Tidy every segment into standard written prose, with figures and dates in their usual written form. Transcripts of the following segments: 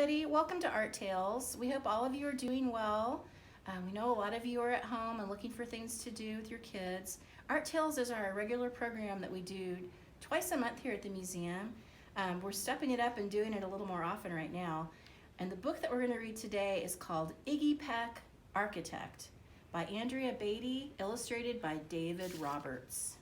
everybody. Welcome to ArtTales. We hope all of you are doing well. We know a lot of you are at home and looking for things to do with your kids. ArtTales is our regular program that we do twice a month here at the museum. We're stepping it up and doing it a little more often right now. And the book that we're going to read today is called Iggy Peck, Architect by Andrea Beaty, illustrated by David Roberts.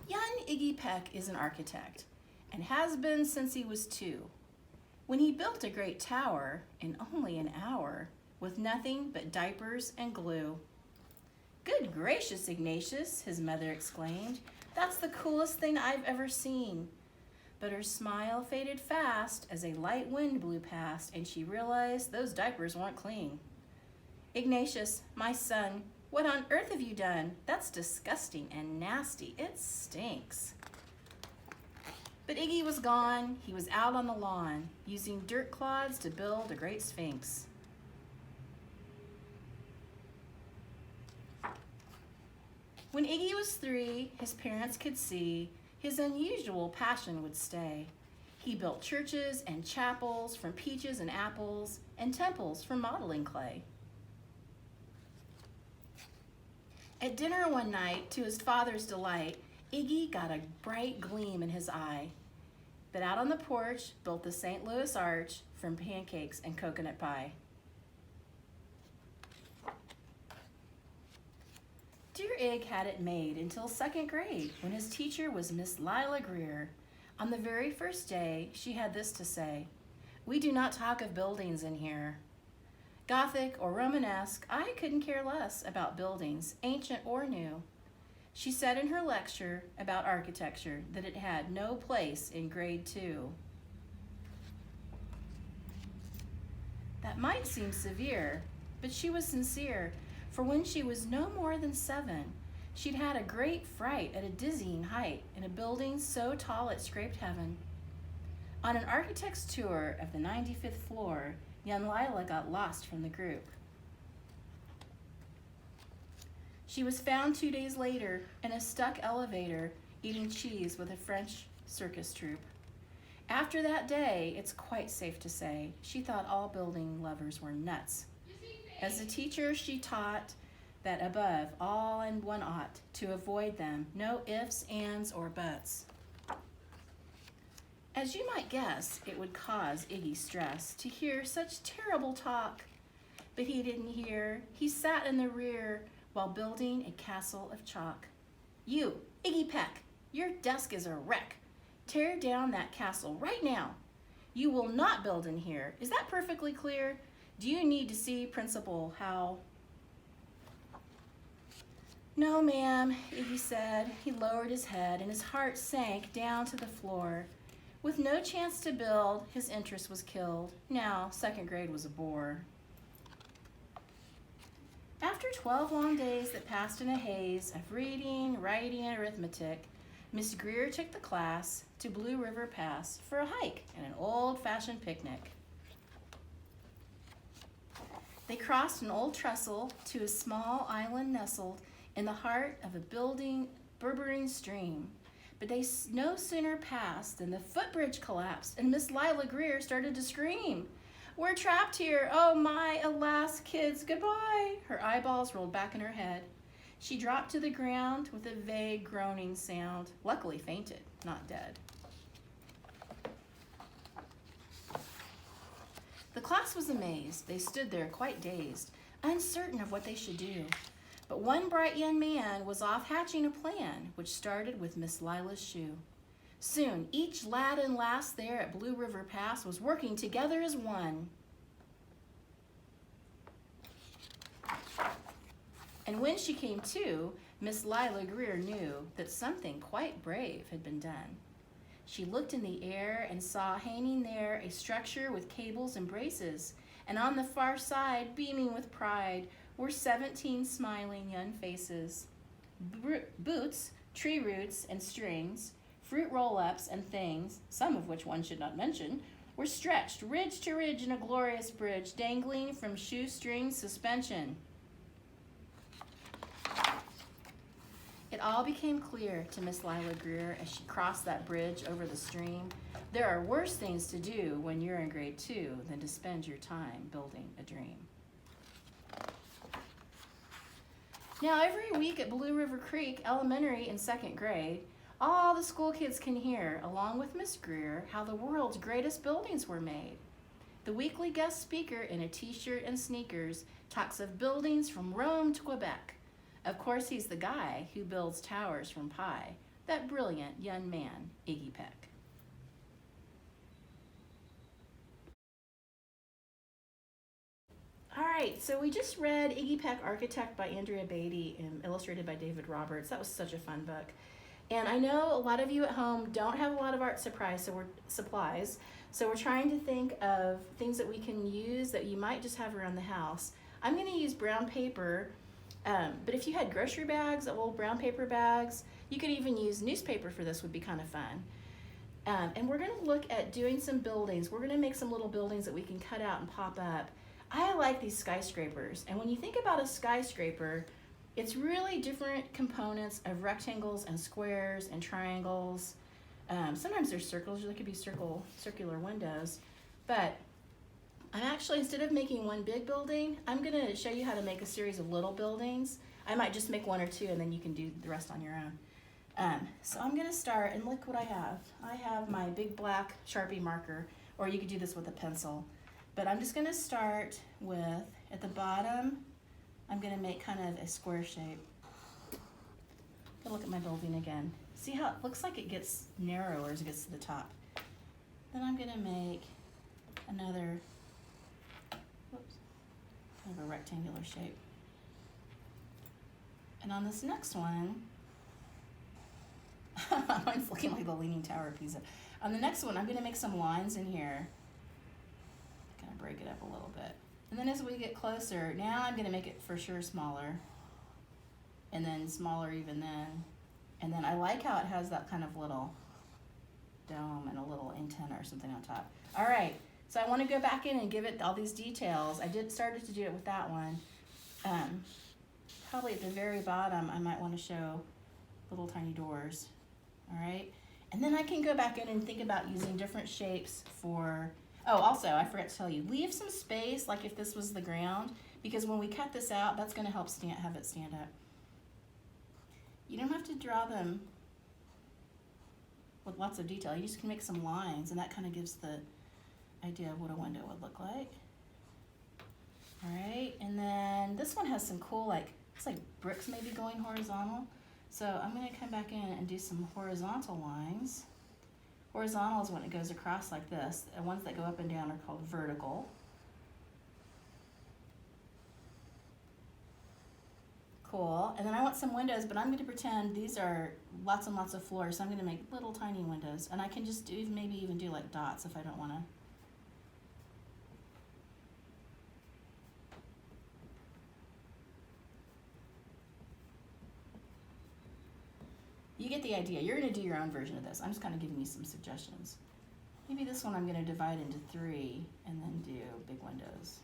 Young Iggy Peck is an architect and has been since he was 2. When he built a great tower in only an hour with nothing but diapers and glue. "Good gracious, Ignatius," his mother exclaimed. "That's the coolest thing I've ever seen." But her smile faded fast as a light wind blew past and she realized those diapers weren't clean. "Ignatius, my son, what on earth have you done? That's disgusting and nasty. It stinks." But Iggy was gone. He was out on the lawn, using dirt clods to build a great sphinx. When Iggy was 3, his parents could see his unusual passion would stay. He built churches and chapels from peaches and apples, and temples from modeling clay. At dinner one night, to his father's delight, Iggy got a bright gleam in his eye, but out on the porch built the St. Louis Arch from pancakes and coconut pie. Dear Ig had it made until 2nd grade when his teacher was Miss Lila Greer. On the very first day, she had this to say: "We do not talk of buildings in here. Gothic or Romanesque, I couldn't care less about buildings, ancient or new." She said in her lecture about architecture that it had no place in grade 2. That might seem severe, but she was sincere, for when she was no more than 7, she'd had a great fright at a dizzying height in a building so tall it scraped heaven. On an architect's tour of the 95th floor, young Lila got lost from the group. She was found 2 days later in a stuck elevator eating cheese with a French circus troupe. After that day, it's quite safe to say, she thought all building lovers were nuts. As a teacher, she taught that above all and one ought to avoid them, no ifs, ands, or buts. As you might guess, it would cause Iggy stress to hear such terrible talk. But he didn't hear. He sat in the rear while building a castle of chalk. "You, Iggy Peck, your desk is a wreck. Tear down that castle right now. You will not build in here. Is that perfectly clear? Do you need to see Principal Howe?" "No, ma'am," Iggy said. He lowered his head and his heart sank down to the floor. With no chance to build, his interest was killed. Now, 2nd grade was a bore. After 12 long days that passed in a haze of reading, writing, and arithmetic, Miss Greer took the class to Blue River Pass for a hike and an old-fashioned picnic. They crossed an old trestle to a small island nestled in the heart of a burbling stream. But they no sooner passed than the footbridge collapsed and Miss Lila Greer started to scream. "We're trapped here. Oh my, alas, kids, goodbye." Her eyeballs rolled back in her head. She dropped to the ground with a vague groaning sound, luckily fainted, not dead. The class was amazed. They stood there quite dazed, uncertain of what they should do. But one bright young man was off hatching a plan, which started with Miss Lila's shoe. Soon, each lad and lass there at Blue River Pass was working together as one. And when she came to, Miss Lila Greer knew that something quite brave had been done. She looked in the air and saw hanging there a structure with cables and braces, and on the far side, beaming with pride, were 17 smiling young faces. Boots, tree roots, and strings, fruit roll-ups and things, some of which one should not mention, were stretched ridge to ridge in a glorious bridge, dangling from shoestring suspension. It all became clear to Miss Lila Greer as she crossed that bridge over the stream. There are worse things to do when you're in grade 2 than to spend your time building a dream. Now, every week at Blue River Creek Elementary in 2nd grade, all the school kids can hear, along with Miss Greer, how the world's greatest buildings were made. The weekly guest speaker in a t-shirt and sneakers talks of buildings from Rome to Quebec. Of course, he's the guy who builds towers from pie, that brilliant young man, Iggy Peck. All right, so we just read Iggy Peck, Architect by Andrea Beaty and illustrated by David Roberts. That was such a fun book. And I know a lot of you at home don't have a lot of art supplies, so we're trying to think of things that we can use that you might just have around the house. I'm going to use brown paper, but if you had grocery bags, old brown paper bags, you could even use newspaper for this, would be kind of fun. And we're going to look at doing some buildings. We're going to make some little buildings that we can cut out and pop up. I like these skyscrapers, and when you think about a skyscraper, it's really different components of rectangles and squares and triangles. Sometimes there's circles, there could be circular windows, but I'm actually, instead of making one big building, I'm gonna show you how to make a series of little buildings. I might just make 1 or 2 and then you can do the rest on your own. So I'm gonna start, and look what I have. I have my big black Sharpie marker, or you could do this with a pencil. But I'm just gonna start with, at the bottom, I'm gonna make kind of a square shape. Go look at my building again. See how it looks like it gets narrower as it gets to the top. Then I'm gonna make another, whoops, kind of a rectangular shape. And on this next one, mine's looking like the Leaning Tower of Pisa. On the next one, I'm gonna make some lines in here. Kind of break it up a little bit. And then as we get closer, now I'm gonna make it for sure smaller, and then smaller even then. And then I like how it has that kind of little dome and a little antenna or something on top. All right, so I wanna go back in and give it all these details. I started to do it with that one. Probably at the very bottom, I might wanna show little tiny doors, all right? And then I can go back in and think about using different shapes for, oh, also, I forgot to tell you, leave some space, like if this was the ground, because when we cut this out, that's gonna help have it stand up. You don't have to draw them with lots of detail. You just can make some lines, and that kind of gives the idea of what a window would look like. All right, and then this one has some cool, it's like bricks maybe going horizontal. So I'm gonna come back in and do some horizontal lines. Horizontal is when it goes across like this. The ones that go up and down are called vertical. Cool. And then I want some windows, but I'm going to pretend these are lots and lots of floors, so I'm going to make little tiny windows. And I can just do, maybe even do like dots if I don't want to. You get the idea. You're going to do your own version of this. I'm just kind of giving you some suggestions. Maybe this one I'm going to divide into 3 and then do big windows.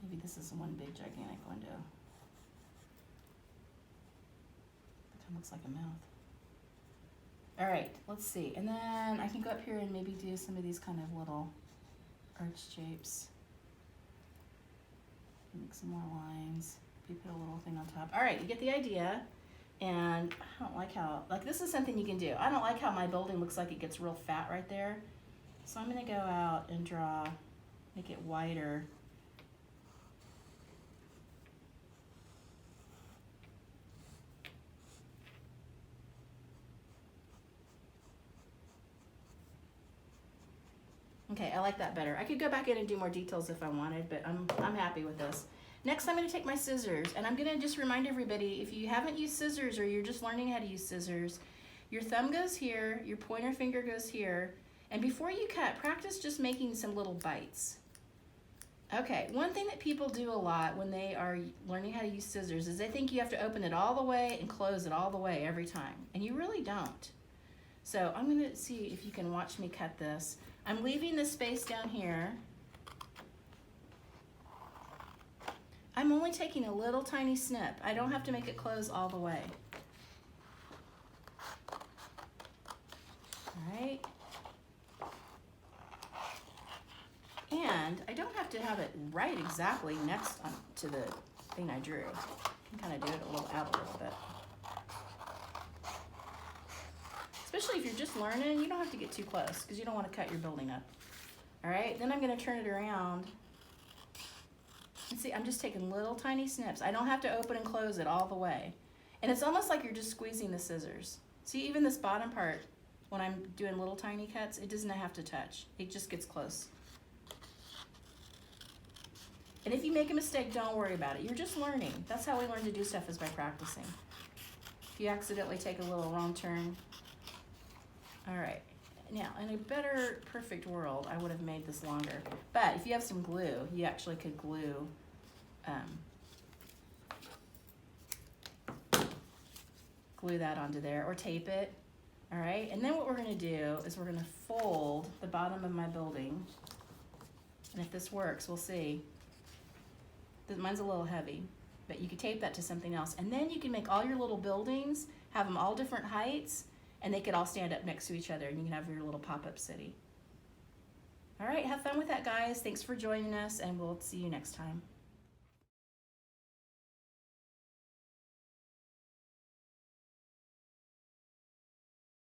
Maybe this is one big gigantic window. That kind of looks like a mouth. All right, let's see. And then I can go up here and maybe do some of these kind of little arch shapes. Make some more lines. Maybe put a little thing on top. All right, you get the idea. And I don't like how, this is something you can do. I don't like how my building looks like it gets real fat right there. So I'm gonna go out and draw, make it wider. Okay, I like that better. I could go back in and do more details if I wanted, but I'm happy with this. Next, I'm gonna take my scissors, and I'm gonna just remind everybody, if you haven't used scissors or you're just learning how to use scissors, your thumb goes here, your pointer finger goes here, and before you cut, practice just making some little bites. Okay, one thing that people do a lot when they are learning how to use scissors is they think you have to open it all the way and close it all the way every time, and you really don't. So I'm gonna see if you can watch me cut this. I'm leaving the space down here. I'm only taking a little tiny snip. I don't have to make it close all the way. All right. And I don't have to have it right exactly next to the thing I drew. I can kind of do it out a little bit. Especially if you're just learning, you don't have to get too close because you don't want to cut your building up. All right, then I'm going to turn it around. And see, I'm just taking little tiny snips. I don't have to open and close it all the way. And it's almost like you're just squeezing the scissors. See, even this bottom part, when I'm doing little tiny cuts, it doesn't have to touch. It just gets close. And if you make a mistake, don't worry about it. You're just learning. That's how we learn to do stuff, is by practicing. If you accidentally take a little wrong turn. All right. Now, in a better, perfect world, I would have made this longer. But if you have some glue, you actually could glue that onto there, or tape it. All right, and then what we're gonna do is we're gonna fold the bottom of my building. And if this works, we'll see. Mine's a little heavy, but you could tape that to something else. And then you can make all your little buildings, have them all different heights, and they could all stand up next to each other, and you can have your little pop-up city. All right, have fun with that, guys. Thanks for joining us, and we'll see you next time.